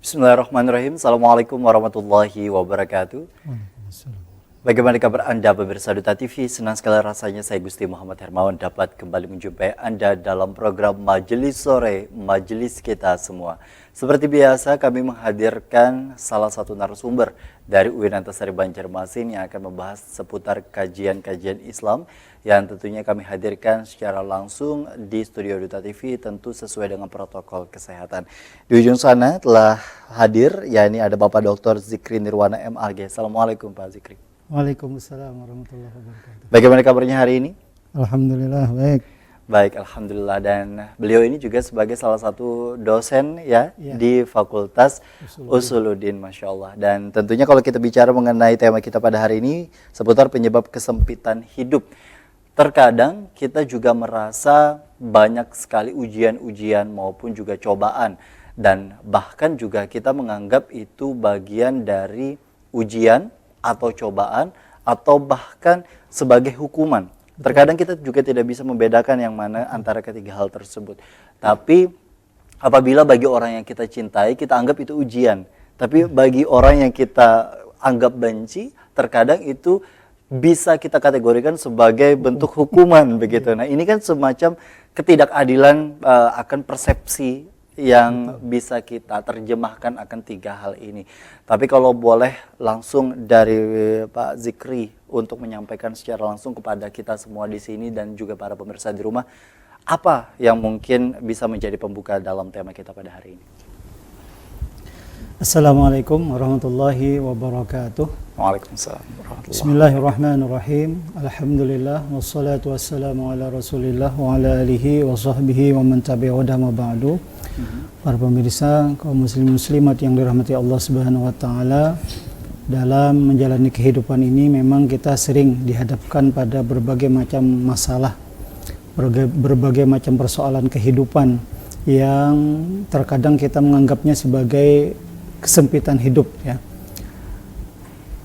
Bismillahirrahmanirrahim. Assalamualaikum warahmatullahi wabarakatuh. Waalaikumsalam. Bagaimana kabar Anda pemirsa Duta TV? Senang sekali rasanya saya Gusti Muhammad Hermawan dapat kembali menjumpai Anda dalam program Majelis Sore, Majelis Kita Semua. Seperti biasa kami menghadirkan salah satu narasumber dari UIN Antasari Banjarmasin yang akan membahas seputar kajian-kajian Islam yang tentunya kami hadirkan secara langsung di studio Duta TV tentu sesuai dengan protokol kesehatan. Di ujung sana telah hadir, yakni ada Bapak Dr. Zikri Nirwana MAG. Assalamualaikum Pak Zikri. Waalaikumsalam warahmatullahi wabarakatuh. Bagaimana kabarnya hari ini? Alhamdulillah baik. Baik, alhamdulillah, dan beliau ini juga sebagai salah satu dosen ya di Fakultas Usuluddin, Masya Allah. Dan tentunya kalau kita bicara mengenai tema kita pada hari ini seputar penyebab kesempitan hidup. Terkadang kita juga merasa banyak sekali ujian-ujian maupun juga cobaan. Dan bahkan juga kita menganggap itu bagian dari ujian atau cobaan atau bahkan sebagai hukuman. Terkadang kita juga tidak bisa membedakan yang mana antara ketiga hal tersebut. Tapi apabila bagi orang yang kita cintai, kita anggap itu ujian. Tapi bagi orang yang kita anggap benci, terkadang itu bisa kita kategorikan sebagai bentuk hukuman begitu. Nah, ini kan semacam ketidakadilan akan persepsi yang bisa kita terjemahkan akan tiga hal ini. Tapi kalau boleh langsung dari Pak Zikri untuk menyampaikan secara langsung kepada kita semua di sini dan juga para pemirsa di rumah, apa yang mungkin bisa menjadi pembuka dalam tema kita pada hari ini? Assalamualaikum warahmatullahi wabarakatuh. Waalaikumsalam warahmatullahi. Bismillahirrahmanirrahim. Alhamdulillah wassalatu wassalamu ala Rasulillah wa ala alihi wa sahbihi wa man tabi'ahu ma ba'du. Para pemirsa, kaum muslim muslimat yang dirahmati Allah Subhanahu wa taala, dalam menjalani kehidupan ini memang kita sering dihadapkan pada berbagai macam masalah, berbagai macam persoalan kehidupan yang terkadang kita menganggapnya sebagai kesempitan hidup ya.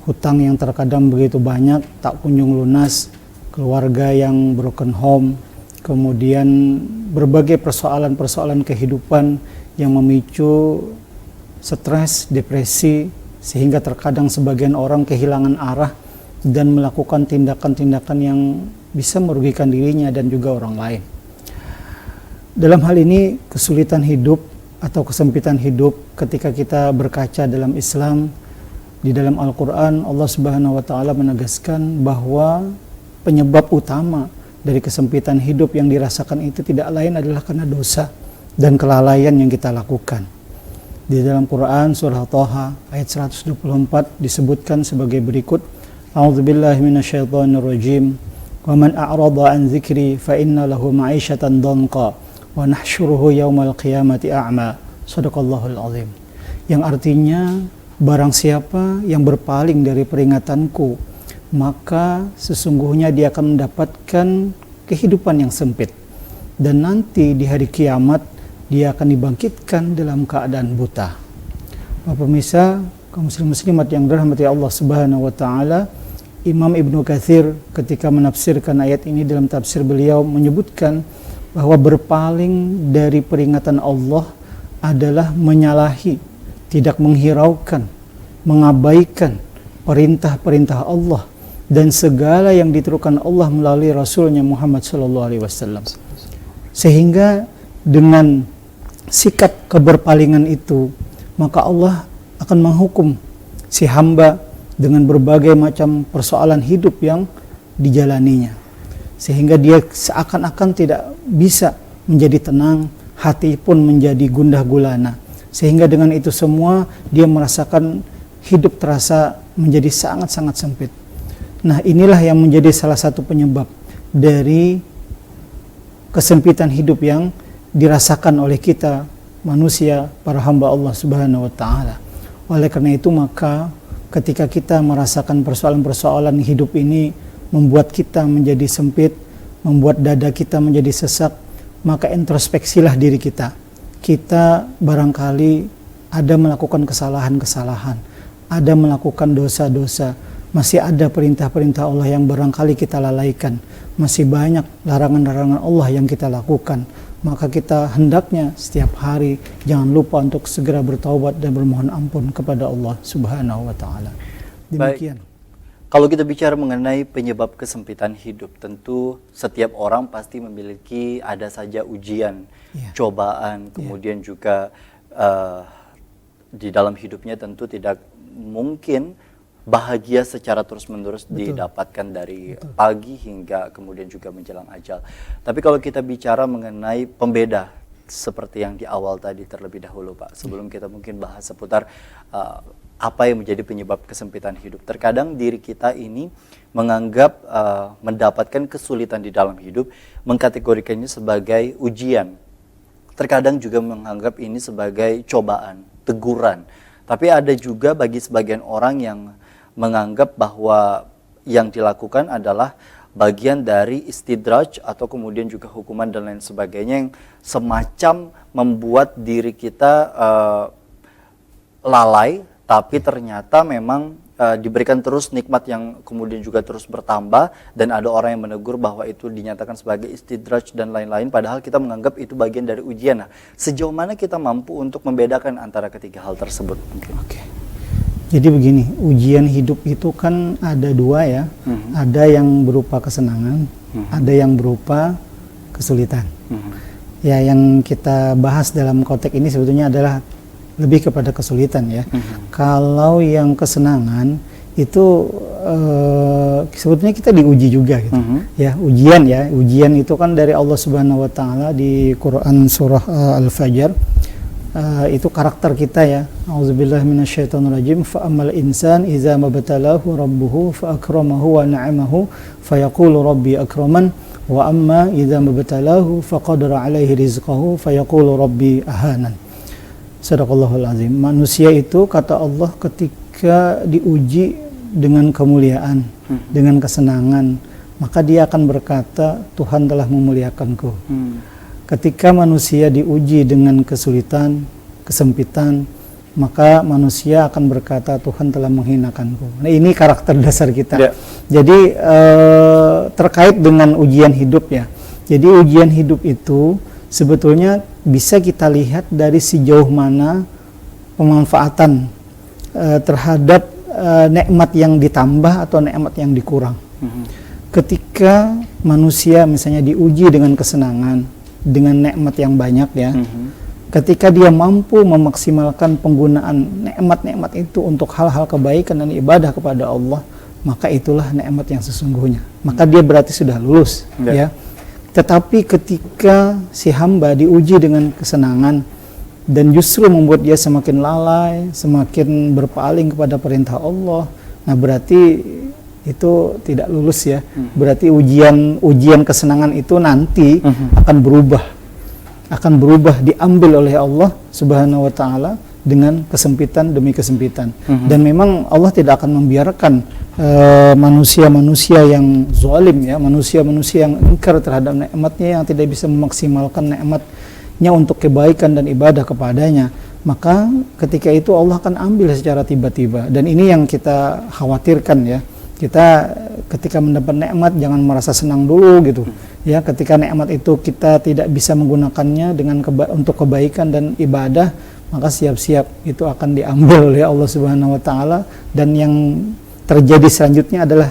Hutang yang terkadang begitu banyak tak kunjung lunas, keluarga yang broken home, kemudian berbagai persoalan-persoalan kehidupan yang memicu stres, depresi, sehingga terkadang sebagian orang kehilangan arah dan melakukan tindakan-tindakan yang bisa merugikan dirinya dan juga orang lain. Dalam hal ini kesulitan hidup atau kesempitan hidup ketika kita berkaca dalam Islam, di dalam Al-Quran Allah Subhanahu wa ta'ala menegaskan bahwa penyebab utama dari kesempitan hidup yang dirasakan itu tidak lain adalah karena dosa dan kelalaian yang kita lakukan. Di dalam Quran surah Thaha ayat 124 disebutkan sebagai berikut, A'udzubillahi minasyaitonirrajim, wa man a'rada an dzikri fa inna lahu ma'isyatan dhanqa wa nahsyuruhu yaumal qiyamati a'ma. Shadaqallahul azim. Yang artinya, barang siapa yang berpaling dari peringatanku, maka sesungguhnya dia akan mendapatkan kehidupan yang sempit. Dan nanti di hari kiamat, dia akan dibangkitkan dalam keadaan buta. Bapak pemirsa, kaum muslim muslimat yang dirahmati Allah Subhanahu wa taala, Imam Ibnu Katsir ketika menafsirkan ayat ini dalam tafsir beliau menyebutkan bahwa berpaling dari peringatan Allah adalah menyalahi, tidak menghiraukan, mengabaikan perintah-perintah Allah dan segala yang diterukan Allah melalui Rasulnya Muhammad SAW. Sehingga dengan sikap keberpalingan itu, maka Allah akan menghukum si hamba dengan berbagai macam persoalan hidup yang dijalaninya. Sehingga dia seakan-akan tidak bisa menjadi tenang, hati pun menjadi gundah gulana. Sehingga dengan itu semua dia merasakan hidup terasa menjadi sangat-sangat sempit. Nah, inilah yang menjadi salah satu penyebab dari kesempitan hidup yang dirasakan oleh kita manusia, para hamba Allah Subhanahu wa taala. Oleh karena itu maka ketika kita merasakan persoalan-persoalan hidup ini membuat kita menjadi sempit, membuat dada kita menjadi sesak, maka introspeksilah diri kita. Kita barangkali ada melakukan kesalahan-kesalahan, ada melakukan dosa-dosa, masih ada perintah-perintah Allah yang barangkali kita lalaikan, masih banyak larangan-larangan Allah yang kita lakukan, maka kita hendaknya setiap hari jangan lupa untuk segera bertaubat dan bermohon ampun kepada Allah Subhanahu wa taala. Demikian. Baik. Kalau kita bicara mengenai penyebab kesempitan hidup, tentu setiap orang pasti memiliki ada saja ujian, cobaan, kemudian juga di dalam hidupnya tentu tidak mungkin bahagia secara terus-menerus didapatkan dari pagi hingga kemudian juga menjelang ajal. Tapi kalau kita bicara mengenai pembeda, seperti yang di awal tadi terlebih dahulu Pak, sebelum kita mungkin bahas seputar apa yang menjadi penyebab kesempitan hidup. Terkadang diri kita ini menganggap mendapatkan kesulitan di dalam hidup, mengkategorikannya sebagai ujian. Terkadang juga menganggap ini sebagai cobaan, teguran. Tapi ada juga bagi sebagian orang yang menganggap bahwa yang dilakukan adalah bagian dari istidraj atau kemudian juga hukuman dan lain sebagainya yang semacam membuat diri kita lalai, tapi ternyata memang diberikan terus nikmat yang kemudian juga terus bertambah, dan ada orang yang menegur bahwa itu dinyatakan sebagai istidraj dan lain-lain, padahal kita menganggap itu bagian dari ujian. Nah, sejauh mana kita mampu untuk membedakan antara ketiga hal tersebut? Oke. Jadi begini, ujian hidup itu kan ada dua ya, ada yang berupa kesenangan, ada yang berupa kesulitan. Ya, yang kita bahas dalam konteks ini sebetulnya adalah lebih kepada kesulitan ya. Kalau yang kesenangan itu sebetulnya kita diuji juga gitu. Ya, ujian itu kan dari Allah Subhanahu wa taala di Quran surah Al-Fajr. Itu karakter kita ya. Auzubillahi minasyaitonirrajim. Fa ammal insan idza mabtalahu rabbuhu fa akramahu wa na'amahu fa yaqulu rabbi akraman wa amma idza mabtalahu fa qadara alaihi rizqahu fa yaqulu rabbi ahanan. Sadaqallahul azim. Manusia itu kata Allah ketika diuji dengan kemuliaan, dengan kesenangan, maka dia akan berkata Tuhan telah memuliakanku. Ketika manusia diuji dengan kesulitan, kesempitan, maka manusia akan berkata Tuhan telah menghinakanku. Nah, ini karakter dasar kita. Jadi terkait dengan ujian hidup ya. Jadi ujian hidup itu sebetulnya bisa kita lihat dari sejauh mana pemanfaatan terhadap nikmat yang ditambah atau nikmat yang dikurang. Ketika manusia misalnya diuji dengan kesenangan, dengan nikmat yang banyak ya, ketika dia mampu memaksimalkan penggunaan nikmat-nikmat itu untuk hal-hal kebaikan dan ibadah kepada Allah, maka itulah nikmat yang sesungguhnya. Maka dia berarti sudah lulus ya. Tetapi ketika si hamba diuji dengan kesenangan dan justru membuat dia semakin lalai, semakin berpaling kepada perintah Allah, nah berarti itu tidak lulus ya. Berarti ujian kesenangan itu nanti akan berubah diambil oleh Allah Subhanahu wa taala dengan kesempitan demi kesempitan. Dan memang Allah tidak akan membiarkan manusia-manusia yang zalim ya, manusia-manusia yang ingkar terhadap nikmatnya, yang tidak bisa memaksimalkan nikmatnya untuk kebaikan dan ibadah kepadanya, maka ketika itu Allah akan ambil secara tiba-tiba. Dan ini yang kita khawatirkan ya. Kita ketika mendapat nikmat jangan merasa senang dulu gitu ya. Ketika nikmat itu kita tidak bisa menggunakannya dengan untuk kebaikan dan ibadah, maka siap-siap itu akan diambil oleh Allah Subhanahu wa taala, dan yang terjadi selanjutnya adalah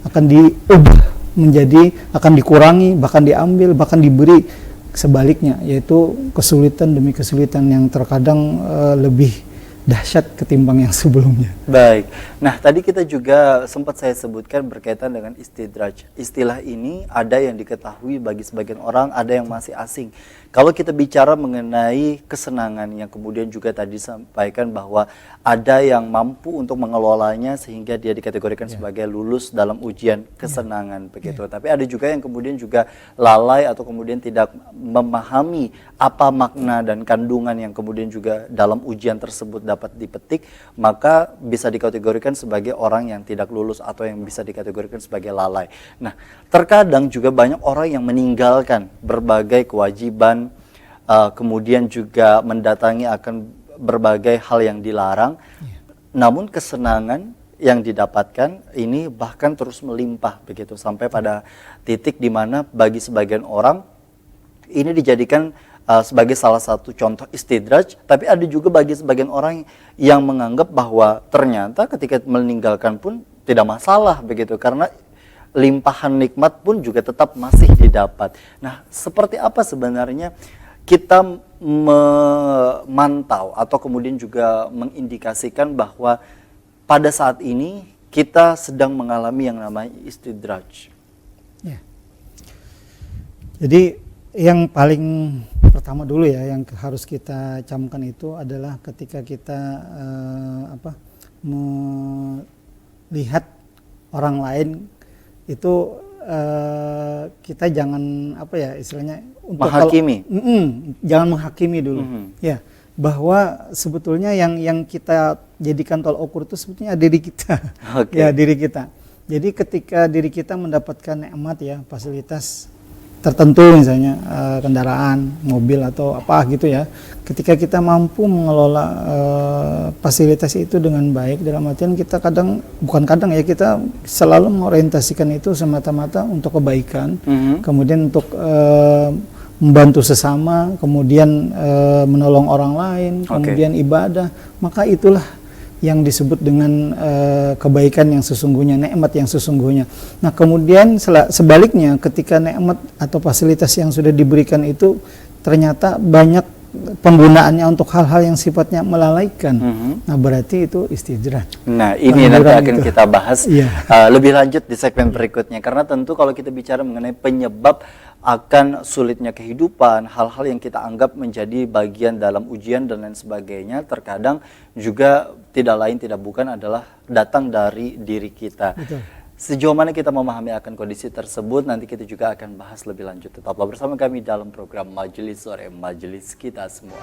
akan diubah menjadi, akan dikurangi, bahkan diambil, bahkan diberi sebaliknya, yaitu kesulitan demi kesulitan yang terkadang lebih dahsyat ketimbang yang sebelumnya. Baik. Nah, tadi kita juga sempat saya sebutkan berkaitan dengan istidraj. Istilah ini ada yang diketahui bagi sebagian orang, ada yang masih asing. Kalau kita bicara mengenai kesenangan yang kemudian juga tadi sampaikan bahwa ada yang mampu untuk mengelolanya sehingga dia dikategorikan sebagai lulus dalam ujian kesenangan begitu. Tapi ada juga yang kemudian juga lalai atau kemudian tidak memahami apa makna dan kandungan yang kemudian juga dalam ujian tersebut dapat dipetik, maka bisa dikategorikan sebagai orang yang tidak lulus atau yang bisa dikategorikan sebagai lalai. Nah, terkadang juga banyak orang yang meninggalkan berbagai kewajiban, kemudian juga mendatangi akan berbagai hal yang dilarang, namun kesenangan yang didapatkan ini bahkan terus melimpah begitu, sampai pada titik di mana bagi sebagian orang ini dijadikan sebagai salah satu contoh istidraj, tapi ada juga bagi sebagian orang yang menganggap bahwa ternyata ketika meninggalkan pun tidak masalah begitu, karena limpahan nikmat pun juga tetap masih didapat. Nah, seperti apa sebenarnya kita memantau atau kemudian juga mengindikasikan bahwa pada saat ini kita sedang mengalami yang namanya istidraj? Ya. Jadi yang paling pertama dulu ya yang harus kita camkan itu adalah ketika kita melihat orang lain itu kita jangan istilahnya untuk menghakimi. Jangan menghakimi dulu. Ya, bahwa sebetulnya yang kita jadikan tol ukur itu sebetulnya diri kita. Okay. Ya, diri kita. Jadi ketika diri kita mendapatkan nikmat ya, fasilitas tertentu misalnya kendaraan, mobil atau apa gitu ya. Ketika kita mampu mengelola fasilitas itu dengan baik, dalam artian kita kita selalu mengorientasikan itu semata-mata untuk kebaikan, kemudian untuk membantu sesama, kemudian menolong orang lain, kemudian ibadah, maka itulah yang disebut dengan kebaikan yang sesungguhnya, nikmat yang sesungguhnya. Nah, kemudian sebaliknya ketika nikmat atau fasilitas yang sudah diberikan itu ternyata banyak penggunaannya untuk hal-hal yang sifatnya melalaikan. Nah, berarti itu istidraj. Nah, ini nanti akan kita bahas lebih lanjut di segmen berikutnya, karena tentu kalau kita bicara mengenai penyebab akan sulitnya kehidupan, hal-hal yang kita anggap menjadi bagian dalam ujian dan lain sebagainya, terkadang juga tidak lain tidak bukan adalah datang dari diri kita. Betul. Sejauh mana kita memahami akan kondisi tersebut, nanti kita juga akan bahas lebih lanjut. Tetaplah bersama kami dalam program Majelis Sore, Majelis Kita Semua.